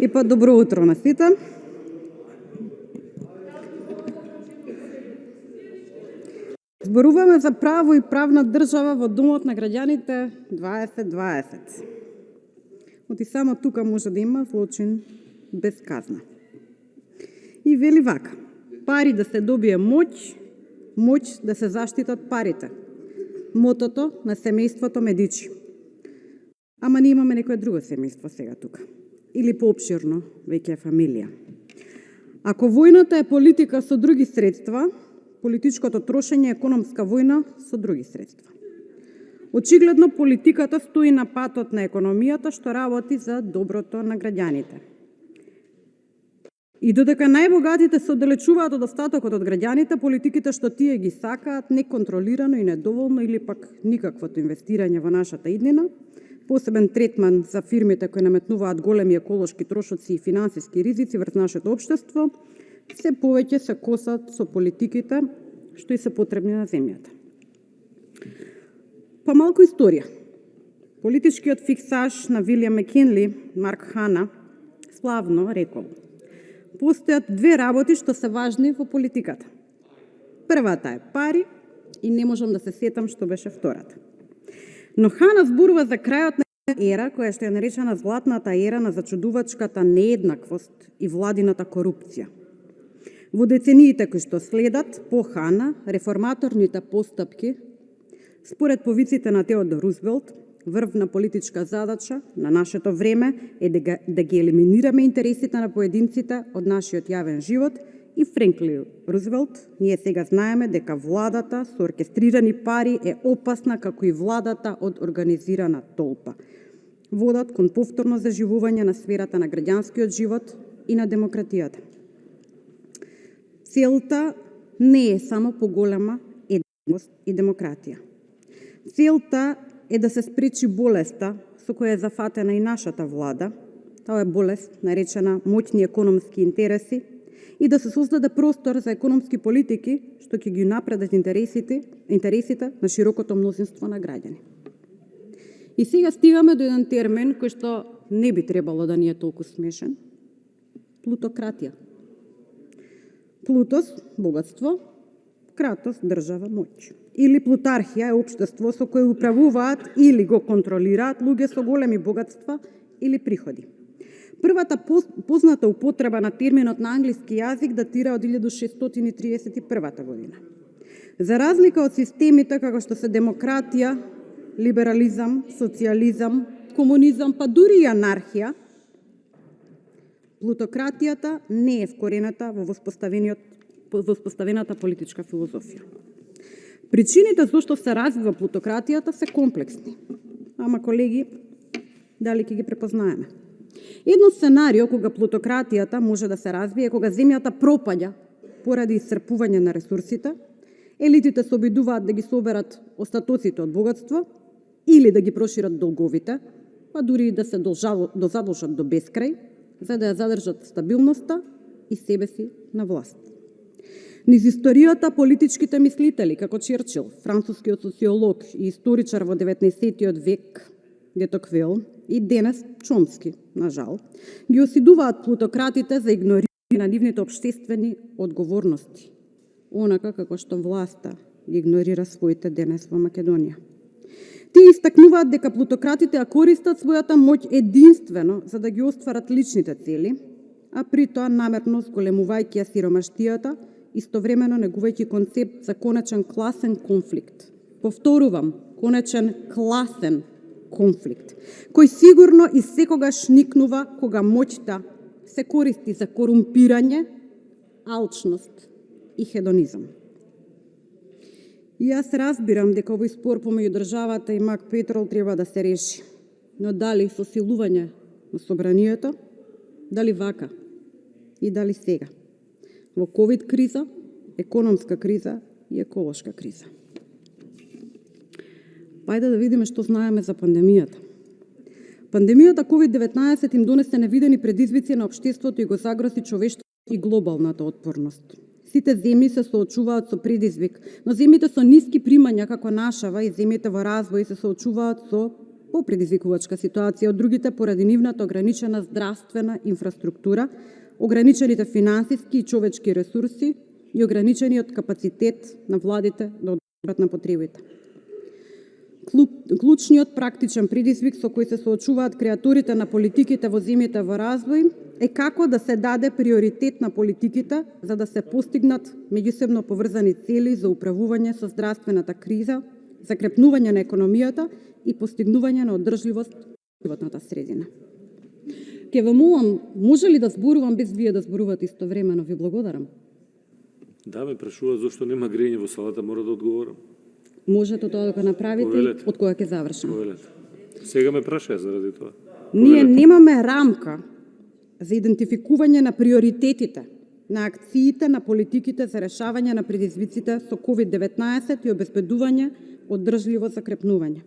И па добро утро на сите. Зборуваме за право и правна држава во Домот на граѓаните 2020. Оти само тука може да има злочин без казна. И вели вака: пари да се добие моќ, моќ да се заштитат парите. Мотото на семејството Медичи. Ама ние имаме некое друго семејство сега тука. Или поопширно, веќе е фамилија. Ако војната е политика со други средства, политичкото трошење е економска војна со други средства. Очигледно политиката стои на патот на економијата што работи за доброто на граѓаните. И додека најбогатите се оддалечуваат од остатокот од граѓаните, политиките што тие ги сакаат неконтролирано и недоволно или пак никаквото инвестирање во нашата иднина, посебен третман за фирмите кои наметнуваат големи еколошки трошоци и финансиски ризици врз нашето општество, се повеќе се косат со политиките што и се потребни на земјата. Па малку историја. Политичкиот фиксаж на Вилијам Макинли, Марк Хана, славно рекол: постојат две работи што се важни во политиката. Првата е пари и не можам да се сетам што беше втората. Но Хана зборува за крајот на ера, која што е наречена златната ера на зачудувачката нееднаквост и владината корупција. Во децениите кои што следат по Хана, реформаторните постапки, според повиците на Теодор Рузвелт, врвна политичка задача на нашето време е да ги елиминираме интересите на поединците од нашиот јавен живот, и Франклин Рузвелт, ние сега знаеме дека владата со оркестрирани пари е опасна како и владата од организирана толпа. Водат кон повторно заживување на сферата на граѓанскиот живот и на демократијата. Целта не е само поголема едност и демократија. Целта е да се спречи болеста со која е зафатена и нашата влада. Таа е болест наречена моќни економски интереси, и да се создаде простор за економски политики што ќе ги напредат интересите на широкото мнозинство на граѓани. И сега стигаме до еден термин кој што не би требало да ни е толку смешен – плутократија. Плутос – богатство, кратос – држава, моќ. Или плутархија е општество со кое управуваат или го контролираат луѓе со големи богатства или приходи. Првата позната употреба на терминот на англиски јазик датира од 1631 година. За разлика од системите како што се демократија, либерализам, социјализам, комунизам, па дури и анархија, плутократијата не е вкорената во воспоставената политичка филозофија. Причините зашто се развива плутократијата се комплексни. Ама, колеги, дали ќе ги препознаеме? Едно сценарио кога плутократијата може да се развие кога земјата пропаѓа поради исцрпување на ресурсите, елитите се обидуваат да ги соберат остатоците од богатство или да ги прошират долговите, па дури и да се дозадолжат до бескрај, за да ја задржат стабилноста и себе си на власт. Низ историјата политичките мислители, како Черчил, францускиот социолог и историчар во 19. век, де Токвил, и денес Чомски, на жал, ги осудуваат плутократите за игнорирање на нивните општествени одговорности, онака како што власта ги игнорира своите денес во Македонија. Тие истакнуваат дека плутократите ја користат својата моќ единствено за да ги остварат личните цели, а при тоа намерно зголемувајќи ја сиромаштијата, истовремено негувајќи концепт за конечен класен конфликт. Повторувам, конечен класен конфликт, кој сигурно и секогаш никнува кога моќта се користи за корумпирање, алчност и хедонизам. И јас разбирам дека овој спор помеѓу државата и Мак Петрол треба да се реши, но дали со силување на собранието, дали вака и дали сега, во ковид криза, економска криза и еколошка криза. Ајде да видиме што знаеме за пандемијата. Пандемијата COVID-19 им донесе невидени предизвици на општеството и го загрози човештвото и глобалната отпорност. Сите земји се соочуваат со предизвик, но земјите со ниски примања како нашава и земјите во развој се соочуваат со попредизвикувачка ситуација од другите поради нивната ограничена здравствена инфраструктура, ограничените финансиски и човечки ресурси и ограничениот капацитет на владите да одговорат на потребите. Клучниот практичен предизвик со кој се соочуваат креатурите на политиките во земјите во развој е како да се даде приоритет на политиките за да се постигнат меѓусебно поврзани цели за управување со здравствената криза, закрепнување на економијата и постигнување на одржливост во животната средина. Ке ве молам, може ли да зборувам без вие да зборувате истовремено? Ви благодарам. Да, ме прашува зошто нема грење во салата, мора да одговорам. Можете тоа да го направите. Повелете. Од кога ќе завршам. Повелете. Сега ме праша заради тоа. Ние немаме рамка за идентификување на приоритетите на акциите на политиките за решавање на предизвиците со COVID-19 и обезбедување одржливо закрепнување.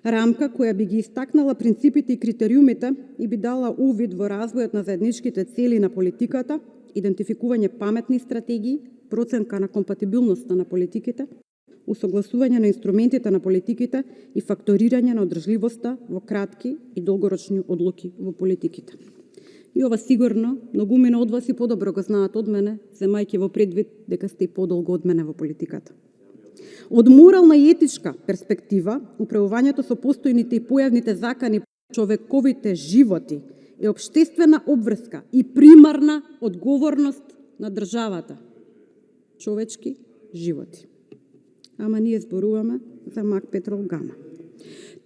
Рамка која би ги истакнала принципите и критериумите и би дала увид во развојот на заедничките цели на политиката, идентификување паметни стратегии, проценка на компатибилноста на политиките, усогласување на инструментите на политиките и факторирање на одржливоста во кратки и долгорочни одлуки во политиките. И ова сигурно многумина од вас и подобро го знаат од мене, земајќи во предвид дека сте и подолго од мене во политиката. Од морална и етичка перспектива, управувањето со постојните и појавните закани човековите животи е општествена обврска и примарна одговорност на државата. Човечки животи. Ама ние зборуваме за Мак Петрол Гама.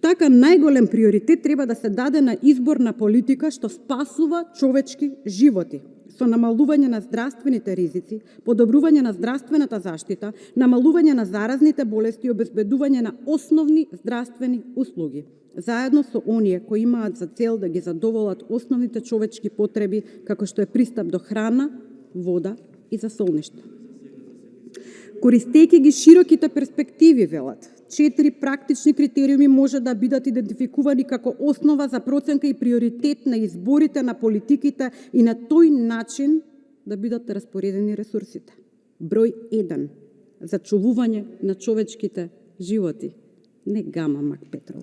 Така најголем приоритет треба да се даде на избор на политика што спасува човечки животи со намалување на здравствените ризици, подобрување на здравствената заштита, намалување на заразните болести и обезбедување на основни здравствени услуги, заедно со оние кои имаат за цел да ги задоволат основните човечки потреби како што е пристап до храна, вода и за солниште. Користејќи ги широките перспективи, велат, 4 практични критериуми може да бидат идентификувани како основа за проценка и приоритет на изборите на политиките и на тој начин да бидат распоредени ресурсите. Број 1. Зачувување на човечките животи. Не Гама Мак Петрол.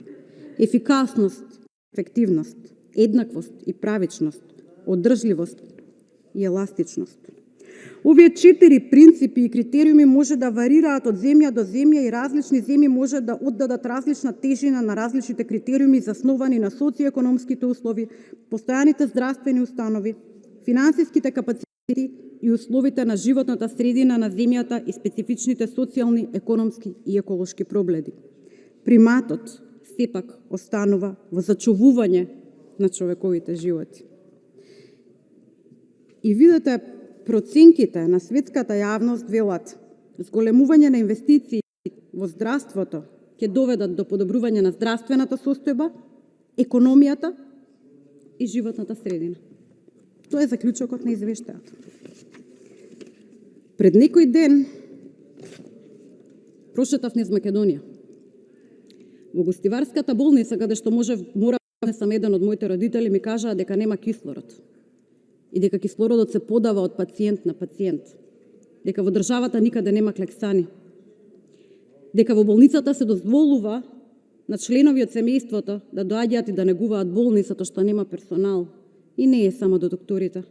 Ефикасност, ефективност, еднаквост и правичност, одржливост и еластичност. Овие 4 принципи и критериуми може да варираат од земја до земја и различни земји може да оддадат различна тежина на различните критериуми засновани на социоекономските услови, постојаните здравствени установи, финансиските капацитети и условите на животната средина на земјата и специфичните социјални, економски и еколошки проблеми. Приматот сепак останува во зачувување на човековите животи. И видете, проценките на светската јавност велат зголемување на инвестиции во здравството ќе доведат до подобрување на здравствената состојба, економијата и животната средина. Тоа е заклучокот на извештајот. Пред некој ден прошетав низ Македонија. Во гостиварската болница, каде што мора сам еден од моите родители ми кажаа дека нема кислород и дека кислородот се подава од пациент на пациент, дека во државата никаде нема клексани, дека во болницата се дозволува на членови од семејството да доаѓаат и да негуваат болницата што нема персонал. И не е само до докторите,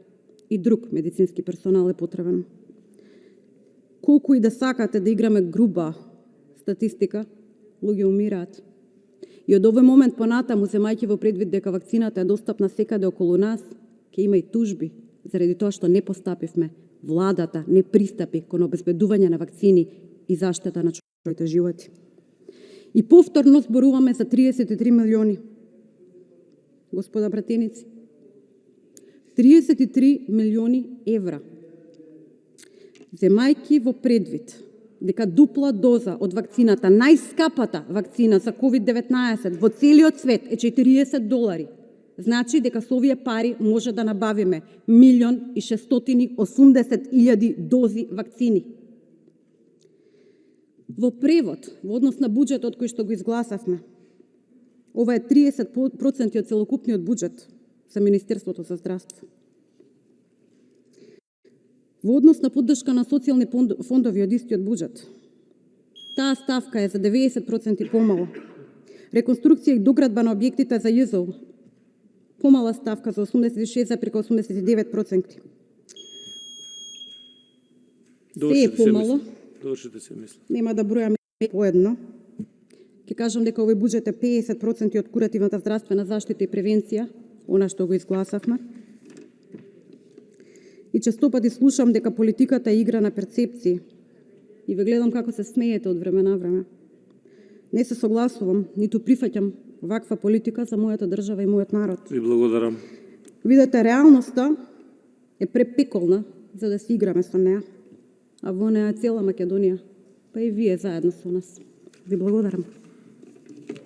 и друг медицински персонал е потребен. Колку и да сакате да играме груба статистика, луѓе умираат. И од овој момент понатаму, земајќи во предвид дека вакцината е достапна секаде околу нас, ќе има и тужби заради тоа што не постапивме, владата не пристапи кон обезбедување на вакцини и заштита на човечките животи. И повторно зборуваме за 33 милиони. Господа братеници, 33 милиони евра. Земајќи во предвид дека дупла доза од вакцината, најскапата вакцина за COVID-19 во целиот свет е $40, значи дека со овие пари може да набавиме 1.680.000 дози вакцини. Во превод, во однос на буџетот кој што го изгласавме, ова е 30% од целокупниот буџет за Министерството за здравство. Во однос на поддршка на социјални фондови од истиот буџет, таа ставка е за 90% помало. Реконструкција и доградба на објектите за ЈЗО. Помала ставка за 86,89%. Се е помало. Довршете се, мисля. Нема да бројам поедно. Ќе кажам дека овој буџет е 50% од куративната здравствена заштита и превенција, она што го изгласавме. И честопати слушам дека политиката е игра на перцепции. И ве гледам како се смеете од време на време. Не се согласувам, ниту прифаќам ваква политика за мојата држава и мојот народ. Ви благодарам. Видете, реалноста е препеколна за да се играме со неа. А во неа е цела Македонија, па и вие заедно со нас. Ви благодарам.